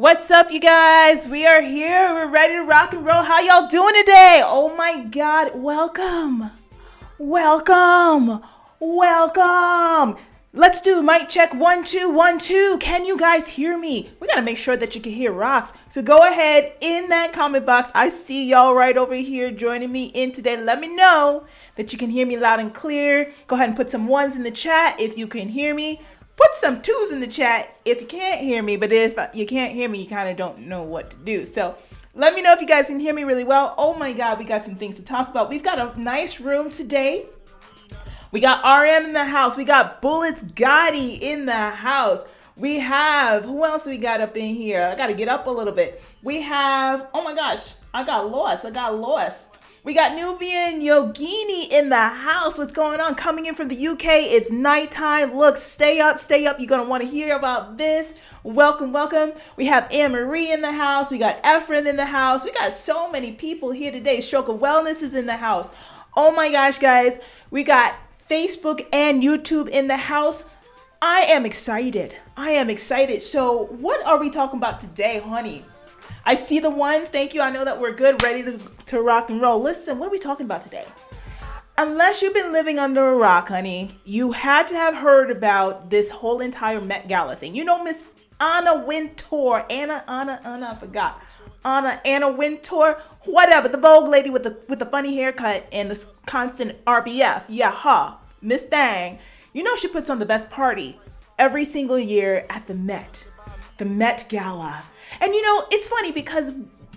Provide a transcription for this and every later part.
What's up, you guys? We are here. We're ready to rock and roll. How y'all doing today? Oh my God. Welcome. Welcome. Welcome. Let's do mic check 1 2 1 2. Can you guys hear me? We got to make sure that you can hear rocks. So go ahead in that comment box. I see y'all right over here joining me in today. Let me know that you can hear me loud and clear. Go ahead and put some ones in the chat if you can hear me. Put some twos in the chat if you can't hear me, but if you can't hear me, you kind of don't know what to do. So let me know if you guys can hear me really well. Oh my God, we got some things to talk about. We've got a nice room today. We got RM in the house. We got Bullets Gotti in the house. We have, who else we got up in here? I got to get up a little bit. We have, oh my gosh, I got lost. We got Nubian Yogini in the house. What's going on? Coming in from the UK. It's nighttime. Look, stay up. You're going to want to hear about this. Welcome. We have Anne-Marie in the house. We got Ephraim in the house. We got so many people here today. Stroke of Wellness is in the house. Oh my gosh, guys. We got Facebook and YouTube in the house. I am excited. So what are we talking about today, honey? I see the ones. Thank you. I know that we're good, ready to rock and roll. Listen, what are we talking about today? Unless you've been living under a rock, honey, you had to have heard about this whole entire Met Gala thing. You know, Miss Anna Wintour, I forgot. Anna Wintour, whatever, the Vogue lady with the funny haircut and the constant RBF. Yeah, Miss Thang. You know she puts on the best party every single year at the Met Gala. And you know, it's funny because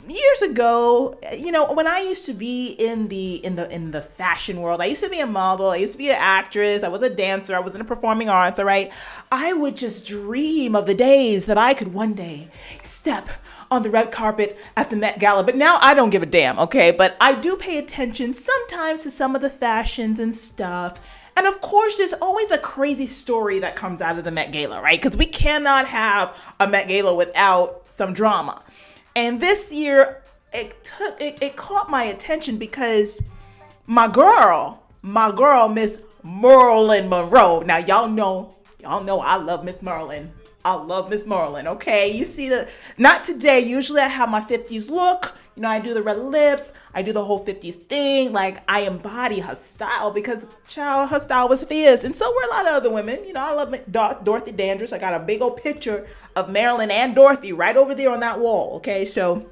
years ago, you know, when I used to be in the fashion world, I used to be a model, I used to be an actress, I was a dancer, I was in the performing arts, all right? I would just dream of the days that I could one day step on the red carpet at the Met Gala. But now I don't give a damn, okay? But I do pay attention sometimes to some of the fashions and stuff. And of course, there's always a crazy story that comes out of the Met Gala, right? Because we cannot have a Met Gala without some drama. And this year, it caught my attention because my girl, Miss Marilyn Monroe. Now, y'all know I love Miss Marilyn. Okay? You see not today. Usually I have my 50s look. You know, I do the red lips. I do the whole 50s thing. Like, I embody her style because, child, her style was fierce. And so were a lot of other women. You know, I love Dorothy Dandridge. I got a big old picture of Marilyn and Dorothy right over there on that wall. Okay, so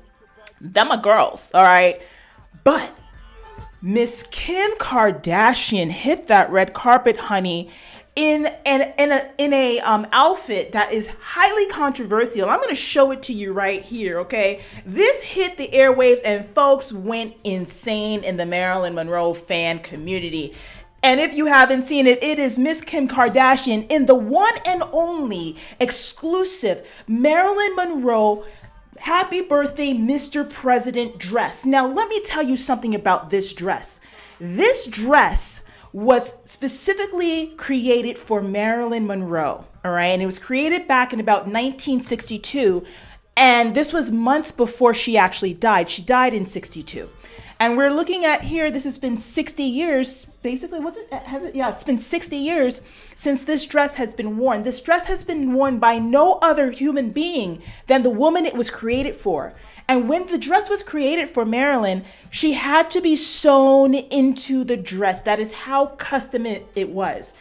them are girls, all right? But Miss Kim Kardashian hit that red carpet, honey, in a outfit that is highly controversial. I'm going to show it to you right here, okay? This hit the airwaves and folks went insane in the Marilyn Monroe fan community. And if you haven't seen it, it is Miss Kim Kardashian in the one and only exclusive Marilyn Monroe Happy Birthday, Mr. President dress. Now, let me tell you something about this dress. This dress was specifically created for Marilyn Monroe, all right? And it was created back in about 1962, and this was months before she actually died. She died in 62. And we're looking at here, this has been 60 years, basically, it's been 60 years since this dress has been worn. This dress has been worn by no other human being than the woman it was created for. And when the dress was created for Marilyn, she had to be sewn into the dress. That is how custom it was.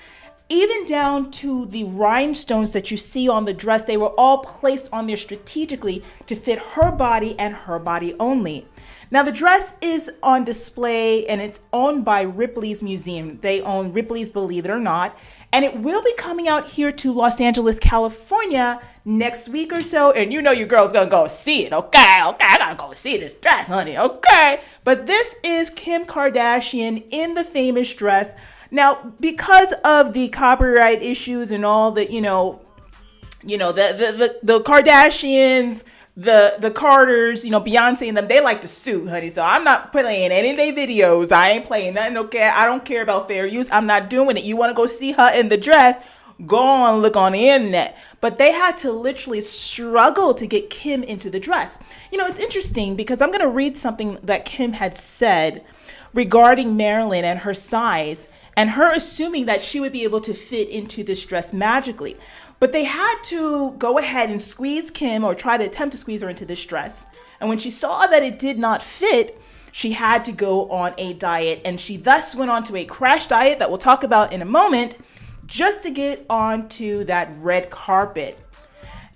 Even down to the rhinestones that you see on the dress, they were all placed on there strategically to fit her body and her body only. Now, the dress is on display and it's owned by Ripley's Museum. They own Ripley's, believe it or not. And it will be coming out here to Los Angeles, California next week or so. And you know your girl's gonna go see it, okay? I gotta go see this dress, honey, okay? But this is Kim Kardashian in the famous dress. Now, because of the copyright issues and all the, the Kardashians, the Carters, Beyonce and them, they like to sue, honey. So I'm not playing any of their videos. I ain't playing nothing, okay? I don't care about fair use. I'm not doing it. You want to go see her in the dress? Go on, look on the internet. But they had to literally struggle to get Kim into the dress. It's interesting because I'm going to read something that Kim had said regarding Marilyn and her size, and her assuming that she would be able to fit into this dress magically. But they had to go ahead and squeeze Kim, or try to attempt to squeeze her into this dress. And when she saw that it did not fit, she had to go on a diet, and she thus went on to a crash diet that we'll talk about in a moment, just to get onto that red carpet.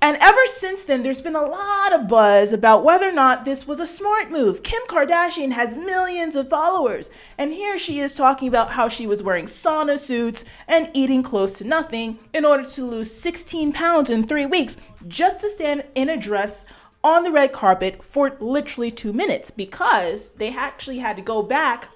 And ever since then, there's been a lot of buzz about whether or not this was a smart move. Kim Kardashian has millions of followers, and here she is talking about how she was wearing sauna suits and eating close to nothing in order to lose 16 pounds in 3 weeks, just to stand in a dress on the red carpet for literally 2 minutes, because they actually had to go back,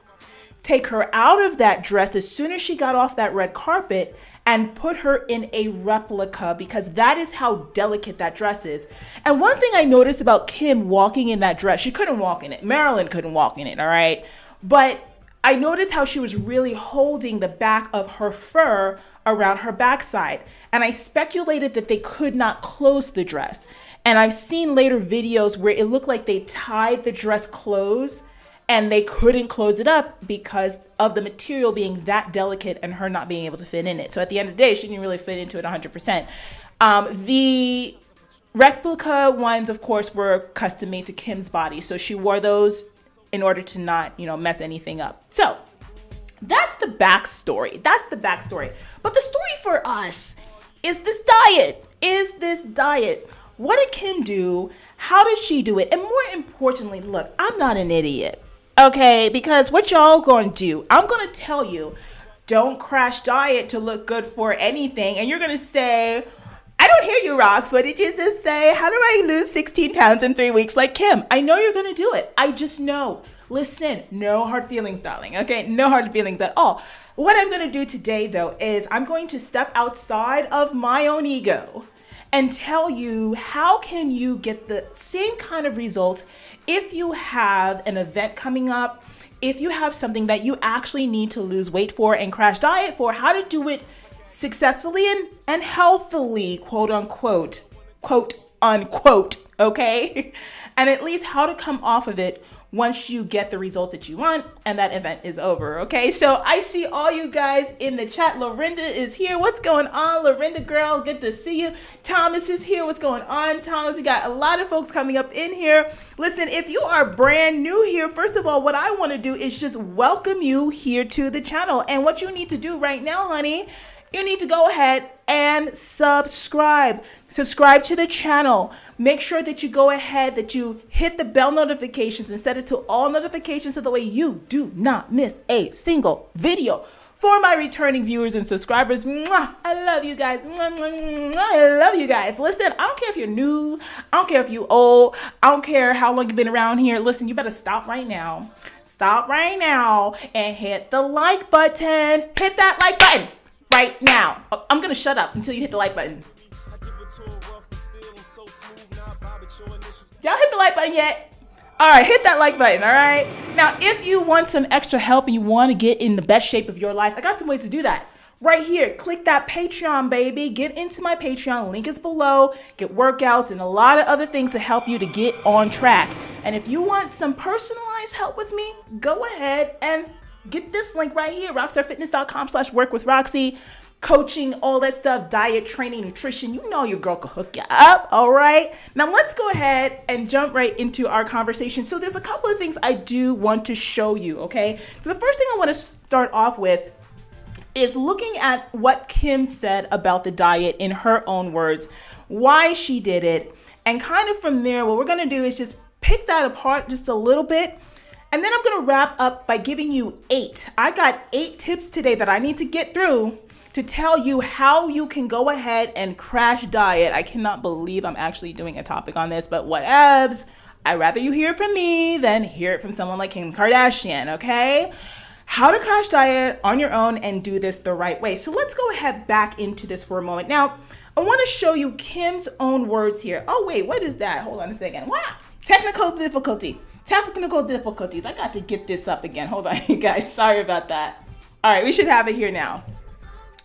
take her out of that dress as soon as she got off that red carpet, and put her in a replica, because that is how delicate that dress is. And one thing I noticed about Kim walking in that dress, she couldn't walk in it. Marilyn couldn't walk in it, all right? But I noticed how she was really holding the back of her fur around her backside. And I speculated that they could not close the dress. And I've seen later videos where it looked like they tied the dress closed, and they couldn't close it up because of the material being that delicate and her not being able to fit in it. So at the end of the day, she didn't really fit into it 100%. The replica ones, of course, were custom made to Kim's body. So she wore those in order to not, mess anything up. So that's the backstory. But the story for us is this diet. What did Kim do? How did she do it? And more importantly, look, I'm not an idiot. Okay, because what y'all gonna do, I'm gonna tell you, don't crash diet to look good for anything. And you're gonna say, I don't hear you, Rox. What did you just say? How do I lose 16 pounds in 3 weeks like Kim? I know you're gonna do it. I just know. Listen, no hard feelings, darling. Okay, no hard feelings at all. What I'm gonna do today, though, is I'm going to step outside of my own ego and tell you how can you get the same kind of results if you have an event coming up, if you have something that you actually need to lose weight for and crash diet for, how to do it successfully and healthily, quote unquote, okay? And at least how to come off of it once you get the results that you want and that event is over, okay? So I see all you guys in the chat. Lorinda is here. What's going on, Lorinda girl? Good to see you. Thomas is here. What's going on, Thomas? We got a lot of folks coming up in here. Listen, if you are brand new here, first of all, what I want to do is just welcome you here to the channel. And what you need to do right now, honey, you need to go ahead and subscribe to the channel. Make sure that you go ahead, that you hit the bell notifications and set it to all notifications so that way you do not miss a single video. For my returning viewers and subscribers, mwah, I love you guys. Mwah, mwah, mwah, I love you guys. Listen, I don't care if you're new. I don't care if you're old. I don't care how long you've been around here. Listen, you better stop right now. Stop right now and hit the like button. Hit that like button right now. I'm going to shut up until you hit the like button. Y'all hit the like button yet? All right, hit that like button, all right? Now, if you want some extra help and you want to get in the best shape of your life, I got some ways to do that. Right here, click that Patreon, baby. Get into my Patreon. Link is below. Get workouts and a lot of other things to help you to get on track. And if you want some personalized help with me, go ahead and get this link right here, rockstarfitness.com/workwithroxy. Coaching, all that stuff, diet, training, nutrition. You know your girl can hook you up, all right? Now let's go ahead and jump right into our conversation. So there's a couple of things I do want to show you, okay? So the first thing I want to start off with is looking at what Kim said about the diet in her own words, why she did it, and kind of from there, what we're gonna do is just pick that apart just a little bit. And then I'm gonna wrap up by giving you 8. I got 8 tips today that I need to get through to tell you how you can go ahead and crash diet. I cannot believe I'm actually doing a topic on this, but whatevs. I'd rather you hear it from me than hear it from someone like Kim Kardashian, okay? How to crash diet on your own and do this the right way. So let's go ahead back into this for a moment. Now, I wanna show you Kim's own words here. Oh wait, what is that? Hold on a second. Wow, technical difficulties. I got to get this up again. Hold on, you guys, sorry about that. All right, we should have it here now.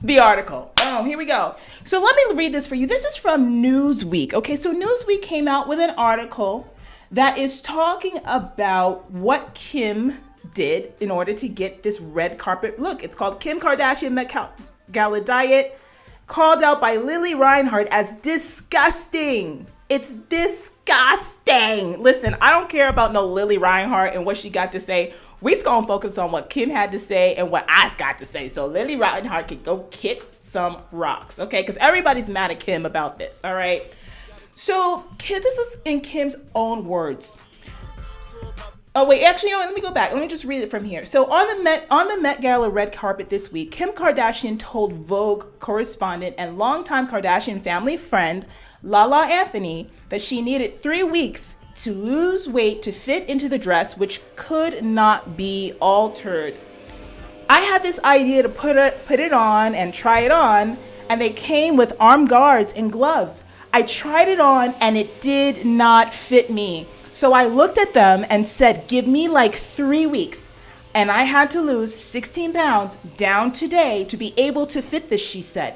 The article. Oh, here we go. So let me read this for you. This is from Newsweek. Okay, so Newsweek came out with an article that is talking about what Kim did in order to get this red carpet look. It's called Kim Kardashian Met Gala Diet, called out by Lily Reinhart as disgusting. It's disgusting. Listen, I don't care about no Lily Reinhart and what she got to say. We're going to focus on what Kim had to say and what I got to say. So Lily Reinhart can go kick some rocks, okay? Because everybody's mad at Kim about this, all right? So this is in Kim's own words. Oh wait, actually, you know what? Let me go back. Let me just read it from here. So on the Met Gala red carpet this week, Kim Kardashian told Vogue correspondent and longtime Kardashian family friend Lala Anthony that she needed 3 weeks to lose weight to fit into the dress, which could not be altered. I had this idea to put it on and try it on, and they came with armed guards and gloves. I tried it on and it did not fit me. So I looked at them and said, give me like 3 weeks. And I had to lose 16 pounds down today to be able to fit this, she said.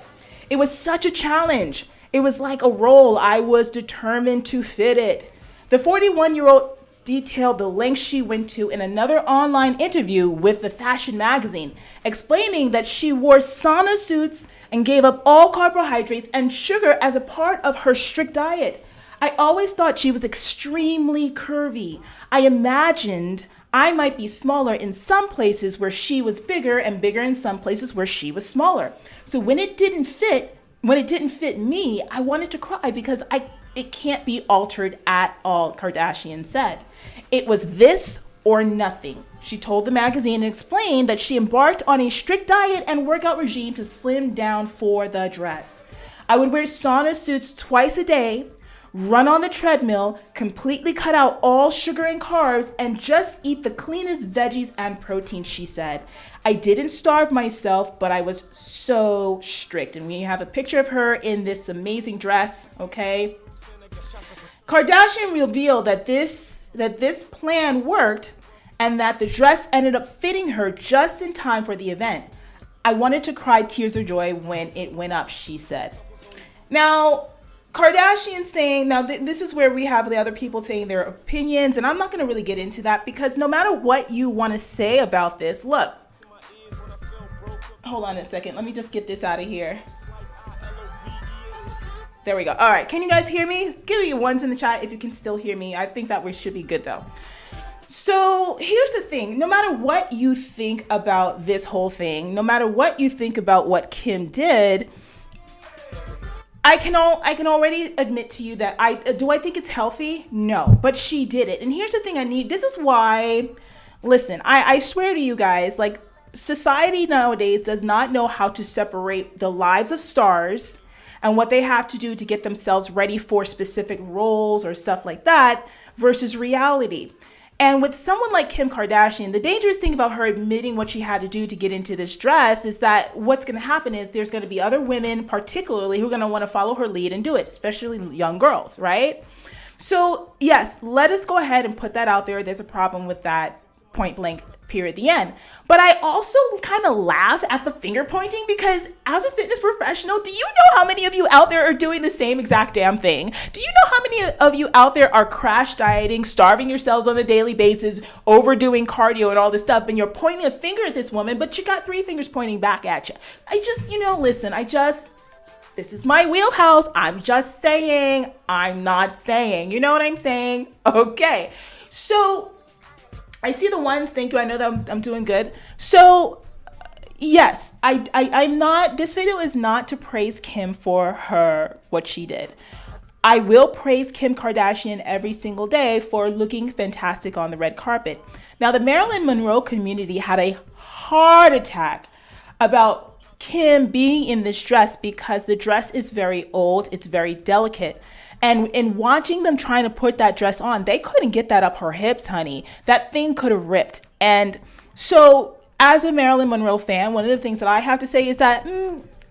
It was such a challenge. It was like a role. I was determined to fit it. The 41-year-old detailed the lengths she went to in another online interview with the fashion magazine, explaining that she wore sauna suits and gave up all carbohydrates and sugar as a part of her strict diet. I always thought she was extremely curvy. I imagined I might be smaller in some places where she was bigger and bigger in some places where she was smaller. So when it didn't fit me, I wanted to cry because it can't be altered at all, Kardashian said. It was this or nothing. She told the magazine and explained that she embarked on a strict diet and workout regime to slim down for the dress. I would wear sauna suits twice a day, run on the treadmill, completely cut out all sugar and carbs, and just eat the cleanest veggies and protein, she said. I didn't starve myself, but I was so strict. And we have a picture of her in this amazing dress, okay? Kardashian revealed that this plan worked and that the dress ended up fitting her just in time for the event. I wanted to cry tears of joy when it went up, she said. Now, Kardashian saying, now this is where we have the other people saying their opinions, and I'm not going to really get into that because no matter what you want to say about this, look, hold on a second. Let me just get this out of here. There we go. All right. Can you guys hear me? Give me ones in the chat if you can still hear me. I think that we should be good though. So here's the thing. No matter what you think about this whole thing, no matter what you think about what Kim did, I can already admit to you that I think it's healthy? No, but she did it. And here's the thing this is why, listen, I swear to you guys, like society nowadays does not know how to separate the lives of stars and what they have to do to get themselves ready for specific roles or stuff like that versus reality. And with someone like Kim Kardashian, the dangerous thing about her admitting what she had to do to get into this dress is that what's going to happen is there's going to be other women, particularly, who are going to want to follow her lead and do it, especially young girls, right? So yes, let us go ahead and put that out there. There's a problem with that, point blank, period, the end. But I also kind of laugh at the finger pointing because as a fitness professional, do you know how many of you out there are doing the same exact damn thing? Do you know how many of you out there are crash dieting, starving yourselves on a daily basis, overdoing cardio and all this stuff, and you're pointing a finger at this woman, but you got 3 fingers pointing back at you? This is my wheelhouse. I'm just saying, I'm not saying, you know what I'm saying? Okay. So I see the ones. Thank you. I know that I'm doing good. So yes, I'm not, this video is not to praise Kim for what she did. I will praise Kim Kardashian every single day for looking fantastic on the red carpet. Now, the Marilyn Monroe community had a heart attack about Kim being in this dress because the dress is very old. It's very delicate. And in watching them trying to put that dress on, they couldn't get that up her hips, honey. That thing could have ripped. And so as a Marilyn Monroe fan, one of the things that I have to say is that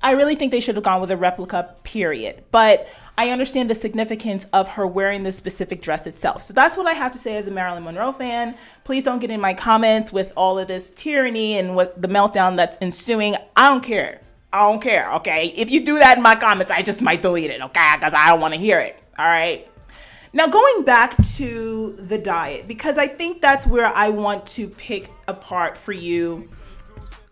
I really think they should have gone with a replica, period. But I understand the significance of her wearing this specific dress itself. So that's what I have to say as a Marilyn Monroe fan. Please don't get in my comments with all of this tyranny and what the meltdown that's ensuing. I don't care. Okay? If you do that in my comments, I just might delete it, okay? Because I don't want to hear it, all right? Now, going back to the diet, because I think that's where I want to pick apart for you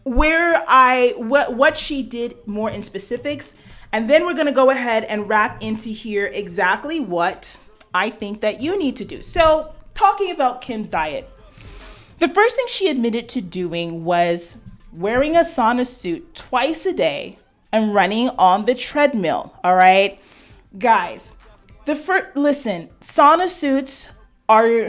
what she did more in specifics. And then we're going to go ahead and wrap into here exactly what I think that you need to do. So talking about Kim's diet, the first thing she admitted to doing was wearing a sauna suit twice a day and running on the treadmill. All right, guys, listen, sauna suits are,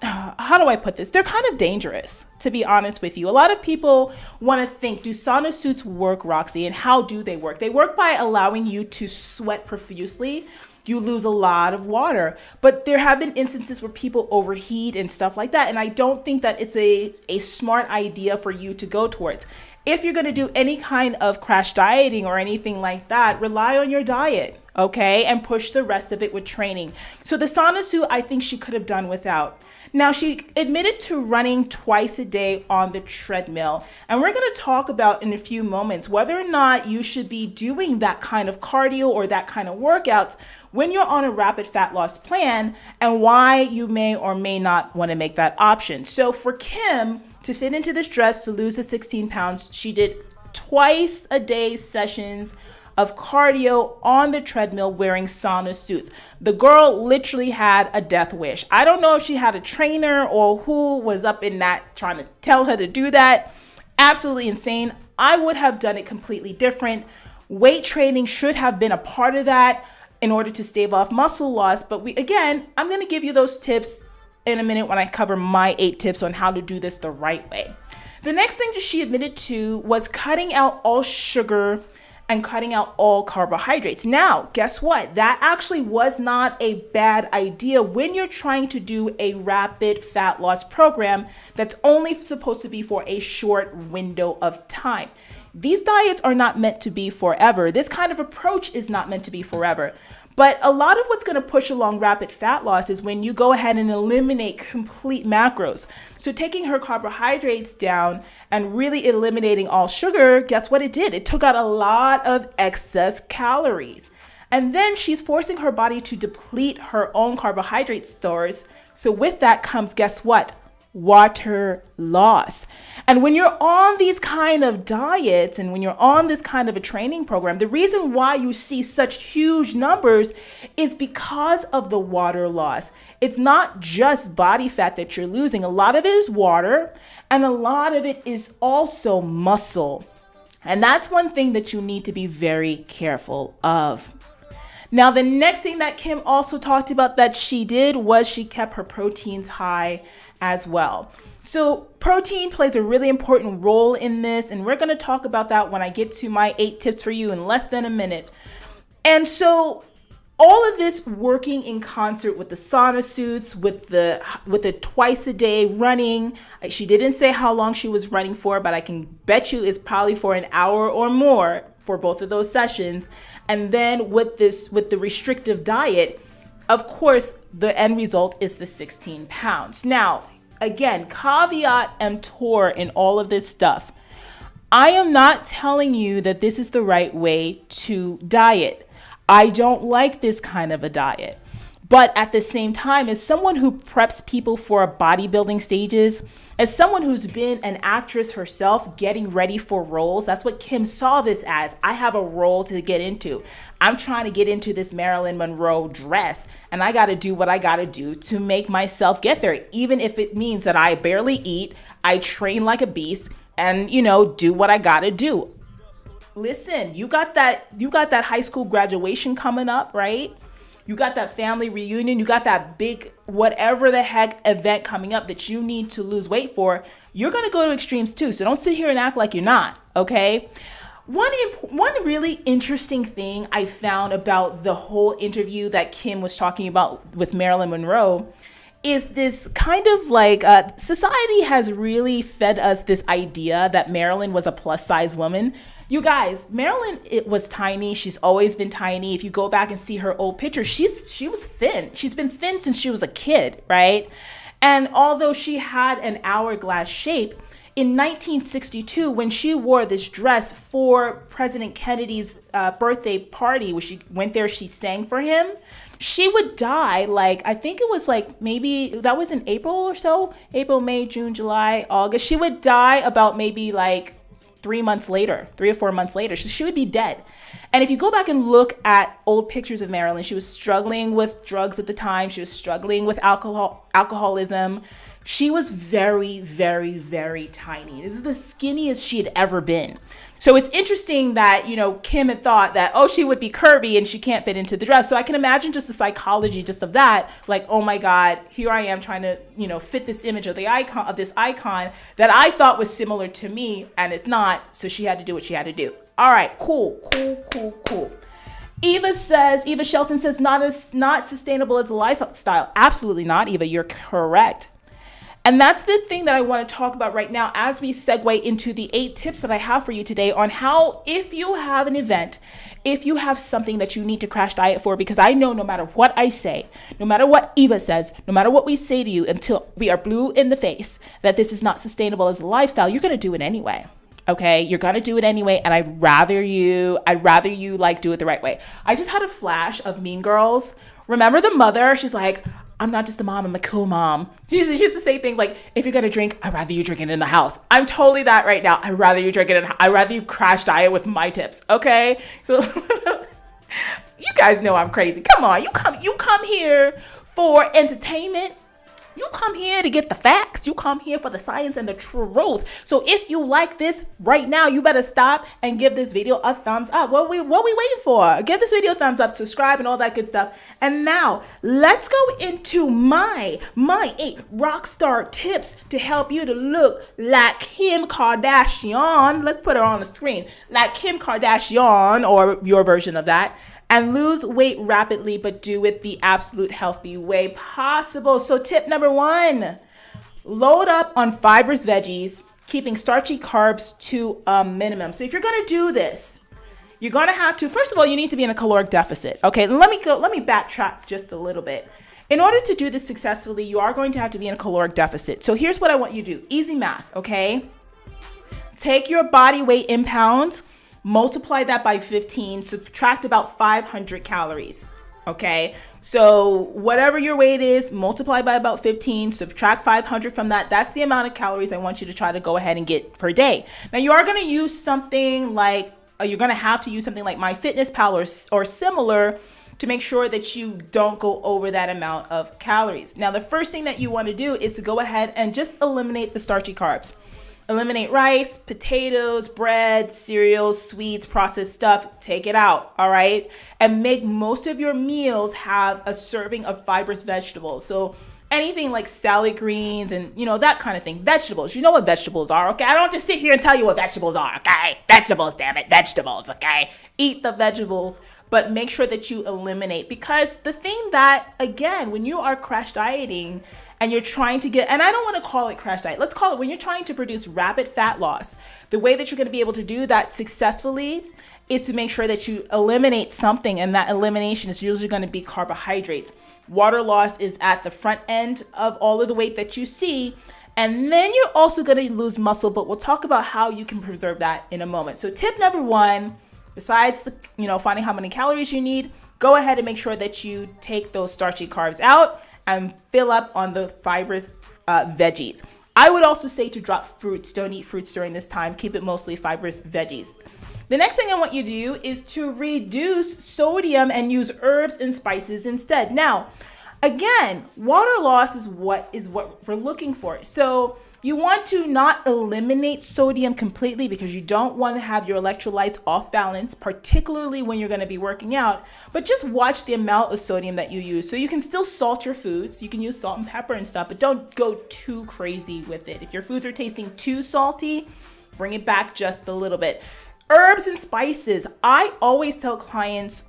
how do I put this? They're kind of dangerous, to be honest with you. A lot of people want to think, do sauna suits work, Roxy? And how do they work? They work by allowing you to sweat profusely. You lose a lot of water, but there have been instances where people overheat and stuff like that. And I don't think that it's a smart idea for you to go towards. If you're going to do any kind of crash dieting or anything like that, rely on your diet, okay? And push the rest of it with training. So the sauna suit, I think she could have done without. Now, she admitted to running twice a day on the treadmill. And we're going to talk about in a few moments whether or not you should be doing that kind of cardio or that kind of workouts when you're on a rapid fat loss plan, and why you may or may not want to make that option. So for Kim to fit into this dress, to lose the 16 pounds, she did twice a day sessions of cardio on the treadmill wearing sauna suits. The girl literally had a death wish. I don't know if she had a trainer or who was up in that trying to tell her to do that. Absolutely insane. I would have done it completely different. Weight training should have been a part of that in order to stave off muscle loss. But I'm going to give you those tips in a minute when I cover my 8 tips on how to do this the right way. The next thing that she admitted to was cutting out all sugar and cutting out all carbohydrates. Now, guess what? That actually was not a bad idea when you're trying to do a rapid fat loss program that's only supposed to be for a short window of time. These diets are not meant to be forever. This kind of approach is not meant to be forever. But a lot of what's going to push along rapid fat loss is when you go ahead and eliminate complete macros. So taking her carbohydrates down and really eliminating all sugar, guess what it did? It took out a lot of excess calories. And then she's forcing her body to deplete her own carbohydrate stores. So with that comes, guess what? Water loss. And when you're on these kind of diets and when you're on this kind of a training program, the reason why you see such huge numbers is because of the water loss. It's not just body fat that you're losing. A lot of it is water, and a lot of it is also muscle. And that's one thing that you need to be very careful of. Now, the next thing that Kim also talked about that she did was she kept her proteins high as well. So protein plays a really important role in this, and we're going to talk about that when I get to my 8 tips for you in less than a minute. And so all of this working in concert with the sauna suits, with the twice a day running. She didn't say how long she was running for, but I can bet you it's probably for an hour or more for both of those sessions. And then with the restrictive diet, of course, the end result is the 16 pounds. Now, again, caveat emptor in all of this stuff. I am not telling you that this is the right way to diet. I don't like this kind of a diet. But at the same time, as someone who preps people for bodybuilding stages, as someone who's been an actress herself getting ready for roles, that's what Kim saw this as. I have a role to get into. I'm trying to get into this Marilyn Monroe dress, and I got to do what I got to do to make myself get there, even if it means that I barely eat, I train like a beast, and, do what I got to do. Listen, you got that high school graduation coming up, right? You got that family reunion, you got that big whatever the heck event coming up that you need to lose weight for. You're going to go to extremes too. So don't sit here and act like you're not, okay? One really interesting thing I found about the whole interview that Kim was talking about with Marilyn Monroe is this kind of like society has really fed us this idea that Marilyn was a plus size woman. You guys, Marilyn, it was tiny. She's always been tiny. If you go back and see her old pictures, she was thin. She's been thin since she was a kid, right? And although she had an hourglass shape, in 1962, when she wore this dress for President Kennedy's birthday party, where she went there, she sang for him, she would die, like, I think it was like, maybe that was in April or so, April, May, June, July, August. She would die about maybe like 3 or 4 months later. So she would be dead. And if you go back and look at old pictures of Marilyn, she was struggling with drugs at the time. She was struggling with alcoholism. She was very, very, very tiny. This is the skinniest she had ever been. So it's interesting that, you know, Kim had thought that, oh, she would be curvy and she can't fit into the dress. So I can imagine just the psychology just of that, like, oh my God, here I am trying to, you know, fit this image of this icon that I thought was similar to me, and it's not. So she had to do what she had to do. All right, cool. Eva Shelton says, not sustainable as a lifestyle. Absolutely not, Eva, you're correct. And that's the thing that I want to talk about right now as we segue into the 8 tips that I have for you today on how, if you have an event, if you have something that you need to crash diet for, because I know no matter what I say, no matter what Eva says, no matter what we say to you until we are blue in the face, that this is not sustainable as a lifestyle, you're going to do it anyway. Okay, you're gonna do it anyway, and I'd rather you like do it the right way. I just had a flash of Mean Girls. Remember the mother? She's like, I'm not just a mom, I'm a cool mom. She used to say things like, if you're gonna drink, I'd rather you drink it in the house. I'm totally that right now. I'd rather you drink it I'd rather you crash diet with my tips. Okay, so you guys know I'm crazy. Come on, you come here for entertainment. You come here to get the facts. You come here for the science and the truth. So if you like this right now, you better stop and give this video a thumbs up. What we waiting for? Give this video a thumbs up, subscribe, and all that good stuff. And now let's go into my 8 rock star tips to help you to look like Kim Kardashian. Let's put her on the screen. Like Kim Kardashian, or your version of that. And lose weight rapidly, but do it the absolute healthy way possible. So tip number 1, load up on fibrous veggies, keeping starchy carbs to a minimum. So if you're going to do this, you're going to have to, first of all, you need to be in a caloric deficit. Okay, let me backtrack just a little bit. In order to do this successfully, you are going to have to be in a caloric deficit. So here's what I want you to do. Easy math, okay? Take your body weight in pounds, multiply that by 15, subtract about 500 calories, okay? So whatever your weight is, multiply by about 15, subtract 500 from that. That's the amount of calories I want you to try to go ahead and get per day. Now you are going to use something like, you're going to have to use something like MyFitnessPal or similar to make sure that you don't go over that amount of calories. Now the first thing that you want to do is to go ahead and just eliminate the starchy carbs. Eliminate rice, potatoes, bread, cereals, sweets, processed stuff. Take it out, all right? And make most of your meals have a serving of fibrous vegetables. So anything like salad greens and, you know, that kind of thing. Vegetables. You know what vegetables are, okay? I don't have to sit here and tell you what vegetables are, okay? Vegetables, damn it. Vegetables, okay? Eat the vegetables, but make sure that you eliminate. Because the thing that, again, when you are crash dieting, and you're trying to get, and I don't want to call it crash diet. Let's call it when you're trying to produce rapid fat loss. The way that you're going to be able to do that successfully is to make sure that you eliminate something, and that elimination is usually going to be carbohydrates. Water loss is at the front end of all of the weight that you see, and then you're also going to lose muscle, but we'll talk about how you can preserve that in a moment. So tip number 1, besides finding how many calories you need, go ahead and make sure that you take those starchy carbs out and fill up on the fibrous veggies. I would also say to drop fruits. Don't eat fruits during this time. Keep it mostly fibrous veggies. The next thing I want you to do is to reduce sodium and use herbs and spices instead. Now, again, water loss is what we're looking for. So you want to not eliminate sodium completely, because you don't want to have your electrolytes off balance, particularly when you're going to be working out, but just watch the amount of sodium that you use. So you can still salt your foods. You can use salt and pepper and stuff, but don't go too crazy with it. If your foods are tasting too salty, bring it back just a little bit. Herbs and spices. I always tell clients,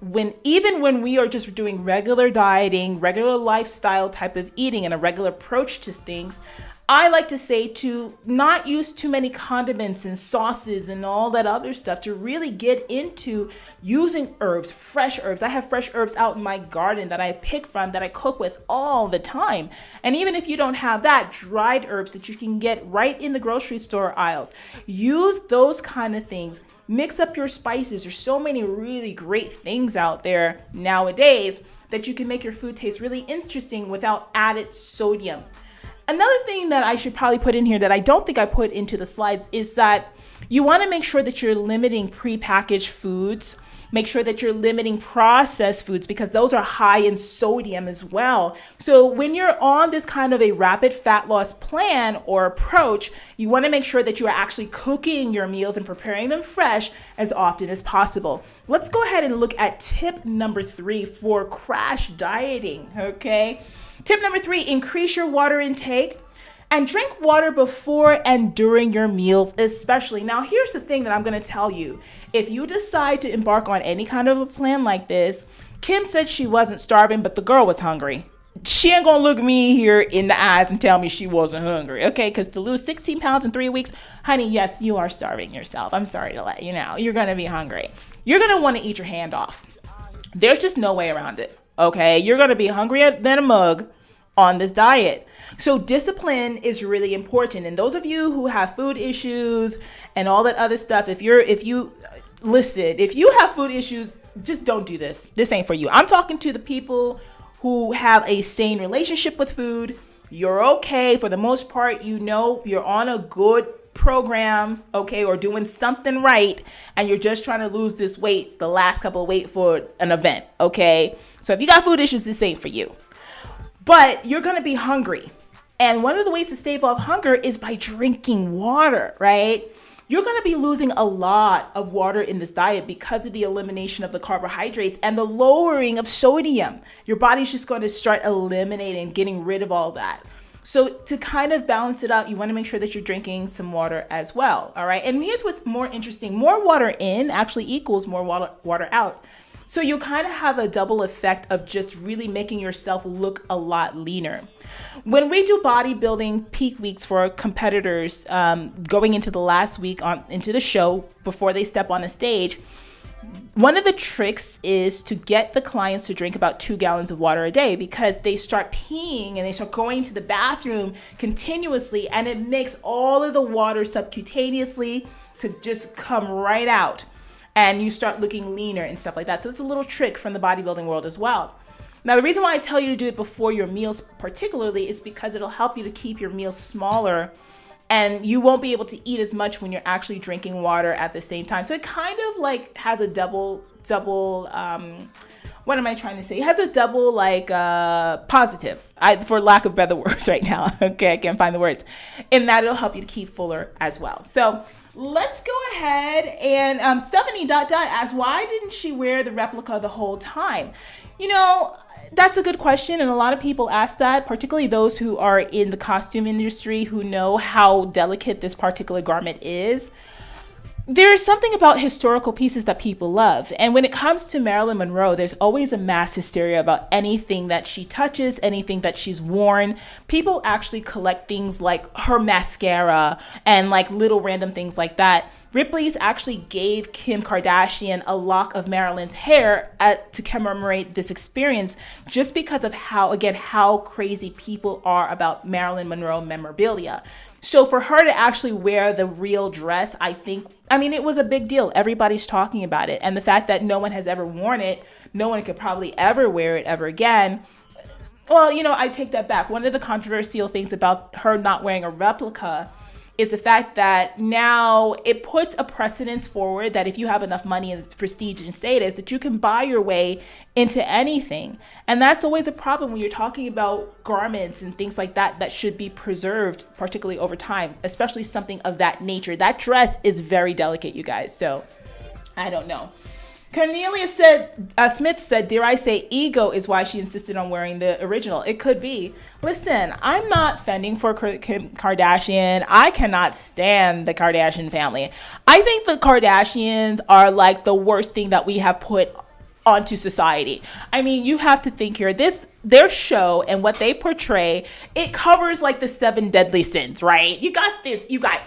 even when we are just doing regular dieting, regular lifestyle type of eating, and a regular approach to things, I like to say to not use too many condiments and sauces and all that other stuff, to really get into using herbs, fresh herbs. I have fresh herbs out in my garden that I pick from, that I cook with all the time. And even if you don't have that, dried herbs that you can get right in the grocery store aisles. Use those kind of things. Mix up your spices. There's so many really great things out there nowadays that you can make your food taste really interesting without added sodium. Another thing that I should probably put in here that I don't think I put into the slides is that you want to make sure that you're limiting prepackaged foods. Make sure that you're limiting processed foods, because those are high in sodium as well. So when you're on this kind of a rapid fat loss plan or approach, you want to make sure that you are actually cooking your meals and preparing them fresh as often as possible. Let's go ahead and look at tip number 3 for crash dieting, okay? Tip number 3, increase your water intake and drink water before and during your meals especially. Now, here's the thing that I'm going to tell you. If you decide to embark on any kind of a plan like this, Kim said she wasn't starving, but the girl was hungry. She ain't going to look me here in the eyes and tell me she wasn't hungry, okay? Because to lose 16 pounds in 3 weeks, honey, yes, you are starving yourself. I'm sorry to let you know. You're going to be hungry. You're going to want to eat your hand off. There's just no way around it, okay? You're going to be hungrier than a mug on this diet. So discipline is really important. And those of you who have food issues and all that other stuff, if you have food issues, just don't do this. This ain't for you. I'm talking to the people who have a sane relationship with food. You're okay for the most part. You know, you're on a good program, okay, or doing something right, and you're just trying to lose this weight, the last couple of weight for an event, okay? So if you got food issues, this ain't for you. But you're going to be hungry. And one of the ways to stave off hunger is by drinking water, right? You're going to be losing a lot of water in this diet because of the elimination of the carbohydrates and the lowering of sodium. Your body's just going to start eliminating, getting rid of all that. So to kind of balance it out, you want to make sure that you're drinking some water as well, all right? And here's what's more interesting. More water in actually equals more water out. So you'll kind of have a double effect of just really making yourself look a lot leaner. When we do bodybuilding peak weeks for competitors going into the last week into the show before they step on a stage, one of the tricks is to get the clients to drink about 2 gallons of water a day, because they start peeing and they start going to the bathroom continuously, and it makes all of the water subcutaneously to just come right out. And you start looking leaner and stuff like that. So it's a little trick from the bodybuilding world as well. Now, the reason why I tell you to do it before your meals particularly is because it'll help you to keep your meals smaller, and you won't be able to eat as much when you're actually drinking water at the same time. So it kind of like has a double, what am I trying to say? It has a double positive, for lack of better words right now. Okay, I can't find the words. In that it'll help you to keep fuller as well. So let's go ahead and Stephanie asks, why didn't she wear the replica the whole time? You know, that's a good question, and a lot of people ask that, particularly those who are in the costume industry who know how delicate this particular garment is. There's something about historical pieces that people love. And when it comes to Marilyn Monroe, there's always a mass hysteria about anything that she touches, anything that she's worn. People actually collect things like her mascara and like little random things like that. Ripley's actually gave Kim Kardashian a lock of Marilyn's hair to commemorate this experience, just because of how crazy people are about Marilyn Monroe memorabilia. So for her to actually wear the real dress, it was a big deal. Everybody's talking about it. And the fact that no one has ever worn it, no one could probably ever wear it ever again. Well, I take that back. One of the controversial things about her not wearing a replica is the fact that now it puts a precedence forward that if you have enough money and prestige and status, that you can buy your way into anything. And that's always a problem when you're talking about garments and things like that that should be preserved, particularly over time, especially something of that nature. That dress is very delicate, you guys. So I don't know. Cornelia Smith said, dare I say, ego is why she insisted on wearing the original. It could be. Listen, I'm not fending for Kim Kardashian. I cannot stand the Kardashian family. I think the Kardashians are like the worst thing that we have put onto society. I mean, you have to think here, their show and what they portray, it covers like the 7 deadly sins, right? You got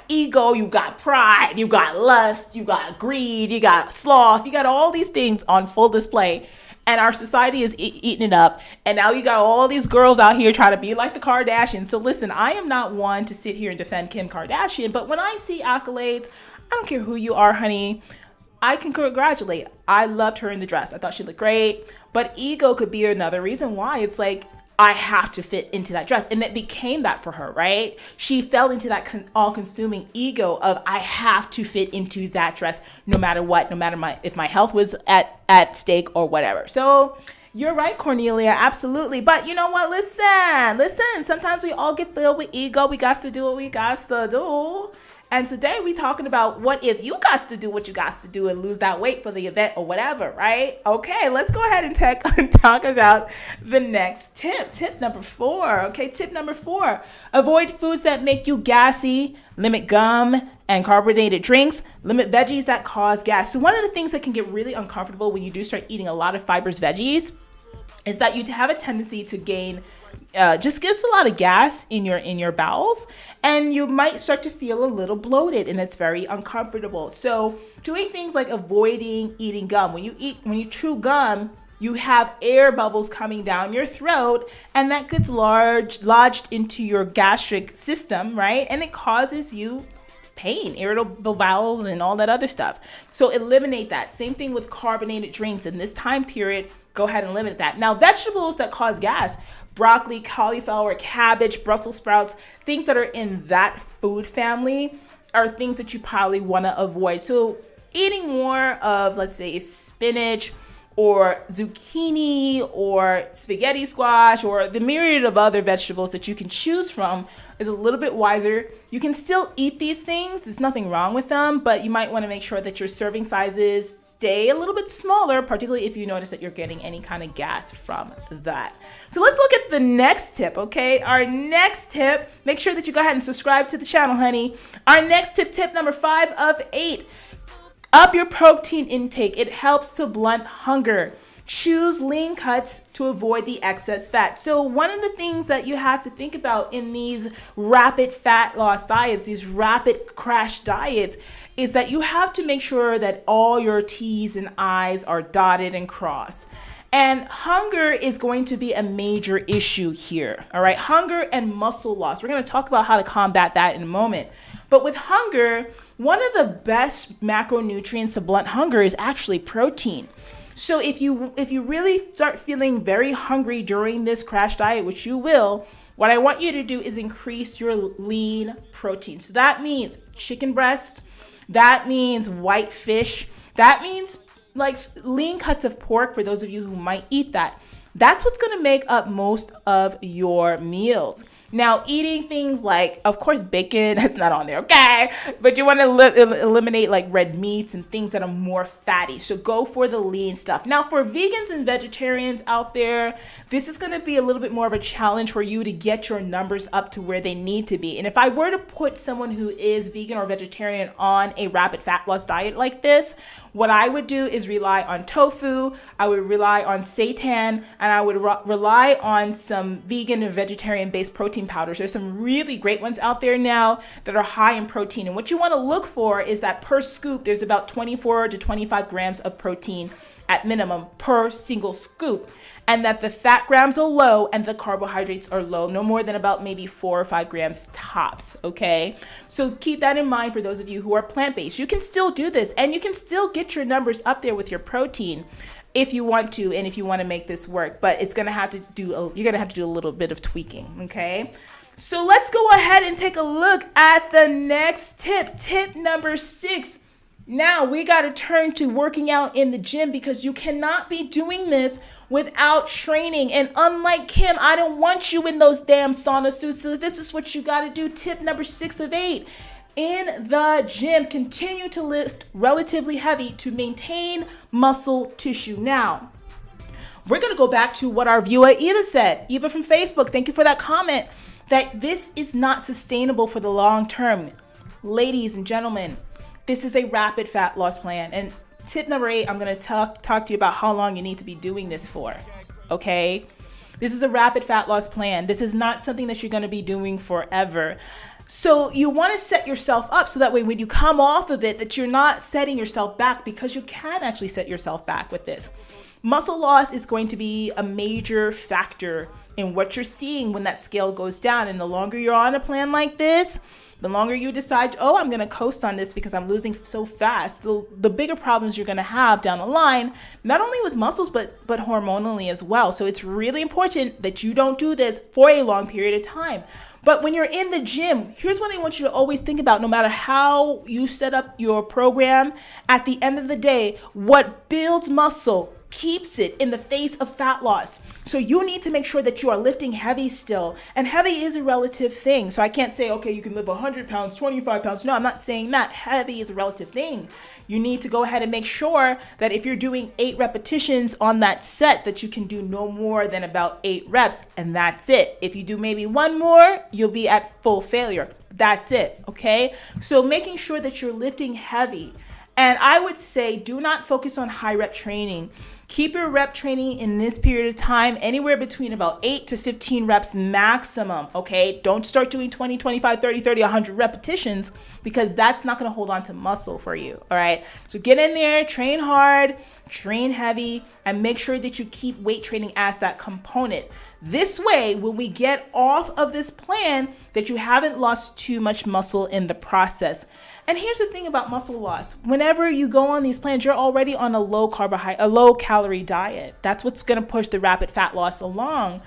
ego, you got pride, you got lust, you got greed, you got sloth, you got all these things on full display. And our society is eating it up. And now you got all these girls out here trying to be like the Kardashians. So listen, I am not one to sit here and defend Kim Kardashian, but when I see accolades, I don't care who you are, honey, I can congratulate. I loved her in the dress. I thought she looked great. But ego could be another reason why. It's like, I have to fit into that dress. And it became that for her, right? She fell into that all-consuming ego of, I have to fit into that dress no matter what, no matter if my health was at stake or whatever. So you're right, Cornelia, absolutely. But you know what? Listen. Sometimes we all get filled with ego. We got to do what we got to do. And today we talking about what if you got to do what you got to do and lose that weight for the event or whatever, right? Okay, let's go ahead and talk about the next tip. Tip number 4. Okay, tip number 4. Avoid foods that make you gassy. Limit gum and carbonated drinks. Limit veggies that cause gas. So one of the things that can get really uncomfortable when you do start eating a lot of fibrous veggies is that you have a tendency to gain just gets a lot of gas in your bowels, and you might start to feel a little bloated, and it's very uncomfortable. So doing things like avoiding eating gum. When you chew gum, you have air bubbles coming down your throat, and that gets lodged into your gastric system, right? And it causes you pain, irritable bowels, and all that other stuff. So eliminate that. Same thing with carbonated drinks in this time period. Go ahead and eliminate that. Now, vegetables that cause gas, broccoli, cauliflower, cabbage, Brussels sprouts, things that are in that food family are things that you probably want to avoid. So eating more of, let's say, spinach or zucchini or spaghetti squash or the myriad of other vegetables that you can choose from is a little bit wiser. You can still eat these things. There's nothing wrong with them, but you might want to make sure that your serving sizes stay a little bit smaller, particularly if you notice that you're getting any kind of gas from that. So let's look at the next tip, okay? Our next tip, make sure that you go ahead and subscribe to the channel, honey. Our next tip number 5 of 8. Up your protein intake. It helps to blunt hunger. Choose lean cuts to avoid the excess fat. So one of the things that you have to think about in these rapid fat loss diets, these rapid crash diets, is that you have to make sure that all your T's and I's are dotted and crossed. And hunger is going to be a major issue here, all right? Hunger and muscle loss. We're going to talk about how to combat that in a moment. But with hunger, one of the best macronutrients to blunt hunger is actually protein. So if you really start feeling very hungry during this crash diet, which you will, what I want you to do is increase your lean protein. So that means chicken breast, that means white fish, that means like lean cuts of pork for those of you who might eat that. That's what's going to make up most of your meals. Now, eating things like, of course, bacon, that's not on there, okay? But you want to eliminate like red meats and things that are more fatty. So go for the lean stuff. Now, for vegans and vegetarians out there, this is going to be a little bit more of a challenge for you to get your numbers up to where they need to be. And if I were to put someone who is vegan or vegetarian on a rapid fat loss diet like this, what I would do is rely on tofu, I would rely on seitan, and I would rely on some vegan and vegetarian-based protein powders. There's some really great ones out there now that are high in protein. And what you want to look for is that per scoop, there's about 24 to 25 grams of protein at minimum per single scoop, and that the fat grams are low and the carbohydrates are low, no more than about maybe 4 or 5 grams tops, okay? So keep that in mind for those of you who are plant-based. You can still do this, and you can still get your numbers up there with your protein if you want to, and if you want to make this work, but it's gonna have to do you're gonna have to do a little bit of tweaking, okay? So let's go ahead and take a look at the next tip number 6. Now we got to turn to working out in the gym, because you cannot be doing this without training. And unlike Kim, I don't want you in those damn sauna suits. So this is what you got to do. Tip number 6 of 8. In the gym, continue to lift relatively heavy to maintain muscle tissue. Now, we're going to go back to what our viewer Eva said. Eva from Facebook, thank you for that comment, that this is not sustainable for the long term. Ladies and gentlemen, this is a rapid fat loss plan. And tip number 8, I'm going to talk to you about how long you need to be doing this for. Okay. This is a rapid fat loss plan. This is not something that you're going to be doing forever. So you want to set yourself up so that way when you come off of it, that you're not setting yourself back, because you can actually set yourself back with this. Muscle loss is going to be a major factor in what you're seeing when that scale goes down. And the longer you're on a plan like this, the longer you decide, oh, I'm going to coast on this because I'm losing so fast, the bigger problems you're going to have down the line, not only with muscles, but hormonally as well. So it's really important that you don't do this for a long period of time. But when you're in the gym, here's what I want you to always think about. No matter how you set up your program, at the end of the day, what builds muscle keeps it in the face of fat loss. So you need to make sure that you are lifting heavy still. And heavy is a relative thing. So I can't say, okay, you can lift 100 pounds, 25 pounds. No, I'm not saying that. Heavy is a relative thing. You need to go ahead and make sure that if you're doing 8 repetitions on that set, that you can do no more than about 8 reps, and that's it. If you do maybe one more, you'll be at full failure. That's it, okay? So making sure that you're lifting heavy. And I would say do not focus on high rep training. Keep your rep training in this period of time anywhere between about 8 to 15 reps maximum, okay? Don't start doing 20, 25, 30, 100 repetitions, because that's not going to hold on to muscle for you, all right? So get in there, train hard, train heavy, and make sure that you keep weight training as that component. This way, when we get off of this plan, that you haven't lost too much muscle in the process. And here's the thing about muscle loss. Whenever you go on these plans, you're already on a low calorie diet. That's what's going to push the rapid fat loss along.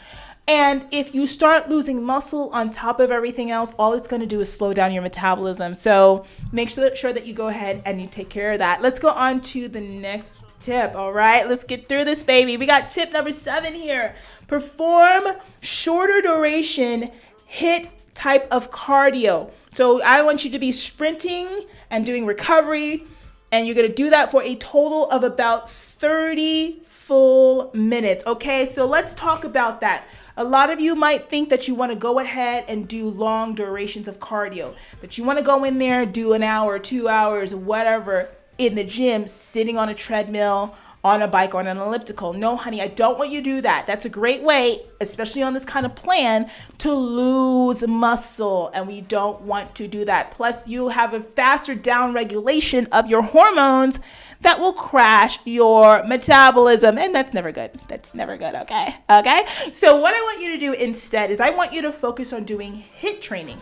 And if you start losing muscle on top of everything else, all it's going to do is slow down your metabolism. So make sure that you go ahead and you take care of that. Let's go on to the next tip. All right, let's get through this, baby. We got tip number 7 here. Perform shorter duration HIIT type of cardio. So I want you to be sprinting and doing recovery, and you're going to do that for a total of about 30 full minutes. Okay, so let's talk about that. A lot of you might think that you want to go ahead and do long durations of cardio, that you want to go in there, do an hour, 2 hours, whatever, in the gym, sitting on a treadmill, on a bike, on an elliptical. No, honey, I don't want you to do that. That's a great way, especially on this kind of plan, to lose muscle, and we don't want to do that. Plus, you have a faster down regulation of your hormones that will crash your metabolism, and that's never good. That's never good, okay? Okay? So what I want you to do instead is I want you to focus on doing HIIT training.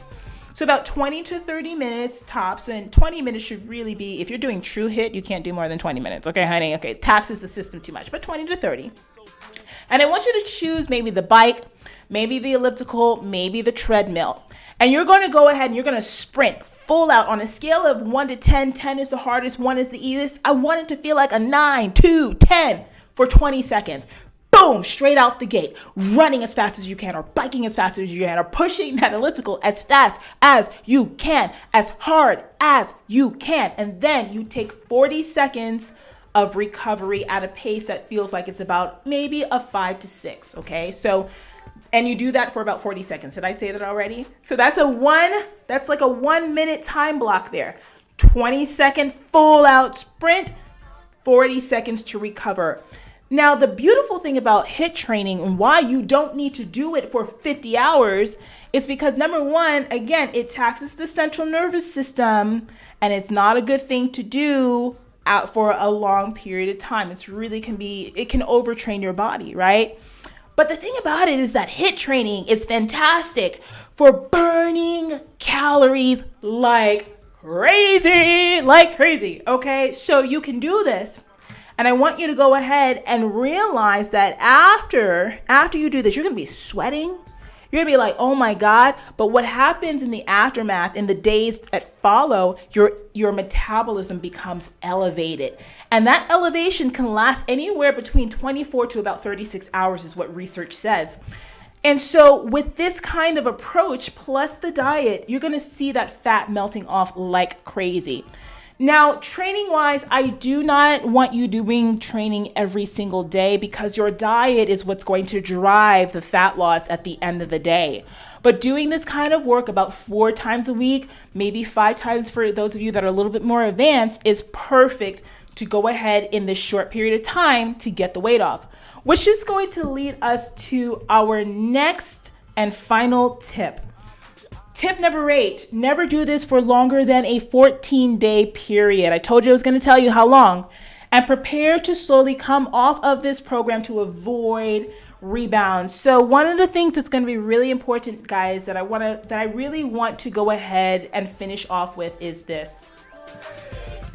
So about 20 to 30 minutes tops, and 20 minutes should really be, if you're doing true HIIT, you can't do more than 20 minutes. Okay, honey? Okay, taxes the system too much, but 20 to 30. And I want you to choose maybe the bike, maybe the elliptical, maybe the treadmill. And you're going to go ahead and you're going to sprint full out on a scale of 1 to 10. 10 is the hardest, 1 is the easiest. I want it to feel like a 9, 2, 10 for 20 seconds. Boom, straight out the gate, running as fast as you can, or biking as fast as you can, or pushing that elliptical as fast as you can, as hard as you can. And then you take 40 seconds of recovery at a pace that feels like it's about maybe a 5 to 6, okay? So, and you do that for about 40 seconds. Did I say that already? So that's like a 1 minute time block there. 20-second full out sprint, 40 seconds to recover. Now, the beautiful thing about HIIT training and why you don't need to do it for 50 hours is because, number one, again, it taxes the central nervous system, and it's not a good thing to do out for a long period of time. It can overtrain your body, right? But the thing about it is that HIIT training is fantastic for burning calories like crazy, okay? So you can do this. And I want you to go ahead and realize that after you do this, you're going to be sweating. You're going to be like, oh my God. But what happens in the aftermath, in the days that follow, your metabolism becomes elevated. And that elevation can last anywhere between 24 to about 36 hours is what research says. And so with this kind of approach, plus the diet, you're going to see that fat melting off like crazy. Now, training wise, I do not want you doing training every single day because your diet is what's going to drive the fat loss at the end of the day. But doing this kind of work about 4 times a week, maybe 5 times for those of you that are a little bit more advanced, is perfect to go ahead in this short period of time to get the weight off, which is going to lead us to our next and final tip. Tip number 8, never do this for longer than a 14-day period. I told you I was going to tell you how long. And prepare to slowly come off of this program to avoid rebounds. So one of the things that's going to be really important, guys, that I really want to go ahead and finish off with is this.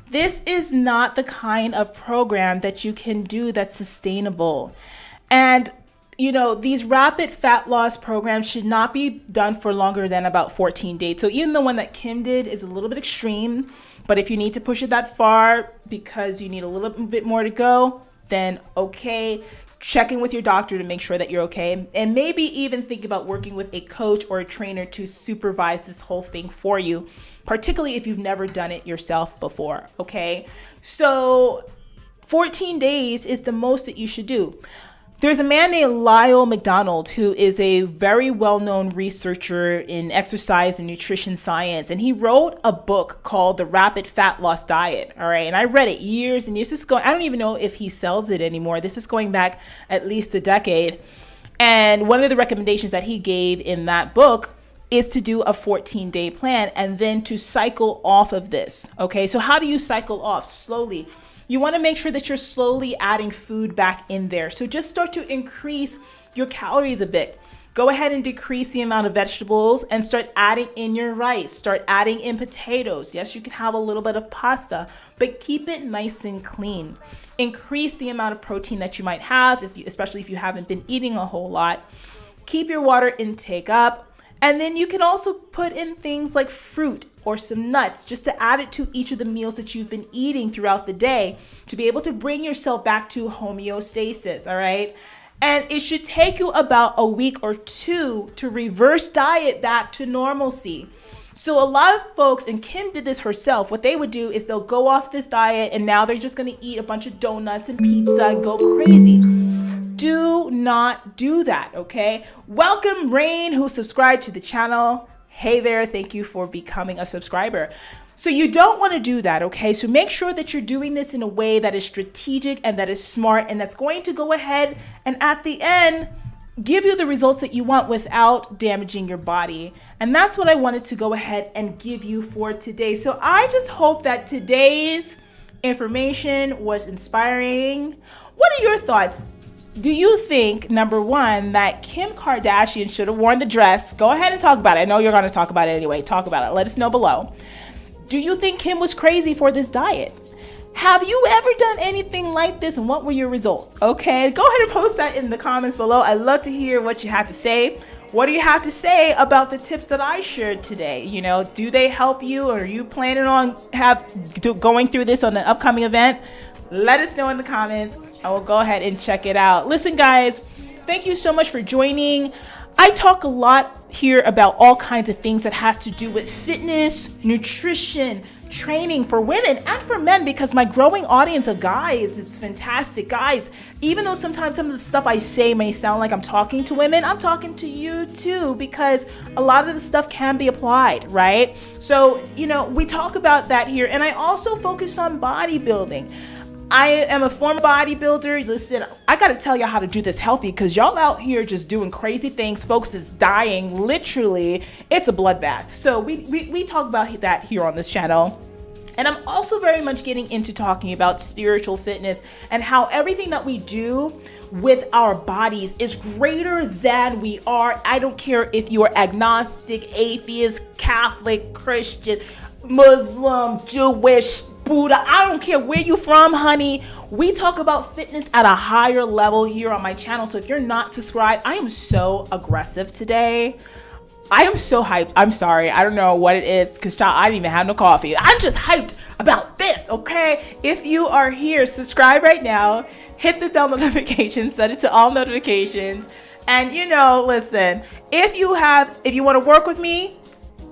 This is not the kind of program that you can do that's sustainable. And these rapid fat loss programs should not be done for longer than about 14 days. So even the one that Kim did is a little bit extreme, but if you need to push it that far because you need a little bit more to go, then okay, check in with your doctor to make sure that you're okay. And maybe even think about working with a coach or a trainer to supervise this whole thing for you, particularly if you've never done it yourself before, okay? So 14 days is the most that you should do. There's a man named Lyle McDonald who is a very well-known researcher in exercise and nutrition science, and he wrote a book called The Rapid Fat Loss Diet. All right, and I read it years and years ago. I don't even know if he sells it anymore. This is going back at least a decade. And one of the recommendations that he gave in that book is to do a 14-day plan and then to cycle off of this. Okay, so how do you cycle off? Slowly. You want to make sure that you're slowly adding food back in there. So just start to increase your calories a bit. Go ahead and decrease the amount of vegetables and start adding in your rice. Start adding in potatoes. Yes, you can have a little bit of pasta, but keep it nice and clean. Increase the amount of protein that you might have, especially if you haven't been eating a whole lot. Keep your water intake up. And then you can also put in things like fruit or some nuts just to add it to each of the meals that you've been eating throughout the day to be able to bring yourself back to homeostasis, all right? And it should take you about a week or 2 to reverse diet back to normalcy. So a lot of folks, and Kim did this herself, what they would do is they'll go off this diet and now they're just going to eat a bunch of donuts and pizza and go crazy. Do not do that, okay? Welcome, Rain, who subscribed to the channel. Hey there, thank you for becoming a subscriber. So you don't want to do that, okay? So make sure that you're doing this in a way that is strategic and that is smart and that's going to go ahead and at the end, give you the results that you want without damaging your body. And that's what I wanted to go ahead and give you for today. So I just hope that today's information was inspiring. What are your thoughts? Do you think, number 1, that Kim Kardashian should have worn the dress? Go ahead and talk about it. I know you're going to talk about it anyway. Talk about it. Let us know below. Do you think Kim was crazy for this diet? Have you ever done anything like this and what were your results? Okay, go ahead and post that in the comments below. I'd love to hear what you have to say. What do you have to say about the tips that I shared today? Do they help you, or are you planning on going through this on an upcoming event? Let us know in the comments. I will go ahead and check it out. Listen, guys, thank you so much for joining. I talk a lot here about all kinds of things that has to do with fitness, nutrition, training for women and for men, because my growing audience of guys is fantastic. Guys, even though sometimes some of the stuff I say may sound like I'm talking to women, I'm talking to you too, because a lot of the stuff can be applied, right? So, we talk about that here. And I also focus on bodybuilding. I am a former bodybuilder. Listen, I got to tell y'all how to do this healthy, because y'all out here just doing crazy things. Folks is dying. Literally, it's a bloodbath. So we talk about that here on this channel. And I'm also very much getting into talking about spiritual fitness and how everything that we do with our bodies is greater than we are. I don't care if you are agnostic, atheist, Catholic, Christian, Muslim, Jewish, Buddha. I don't care where you from, honey. We talk about fitness at a higher level here on my channel. So if you're not subscribed, I am so aggressive today. I am so hyped. I'm sorry. I don't know what it is, because I didn't even have no coffee. I'm just hyped about this, okay? If you are here, subscribe right now. Hit the bell notification. Set it to all notifications. And listen, if you want to work with me,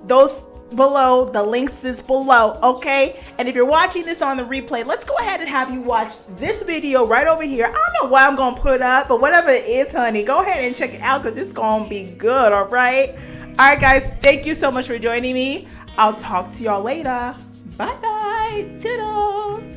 those below. The links is below, okay? And if you're watching this on the replay, let's go ahead and have you watch this video right over here. I don't know what I'm gonna put up, but whatever it is, honey, go ahead and check it out because it's gonna be good, all right? All right, guys, thank you so much for joining me. I'll talk to y'all later. Bye-bye. Toodles.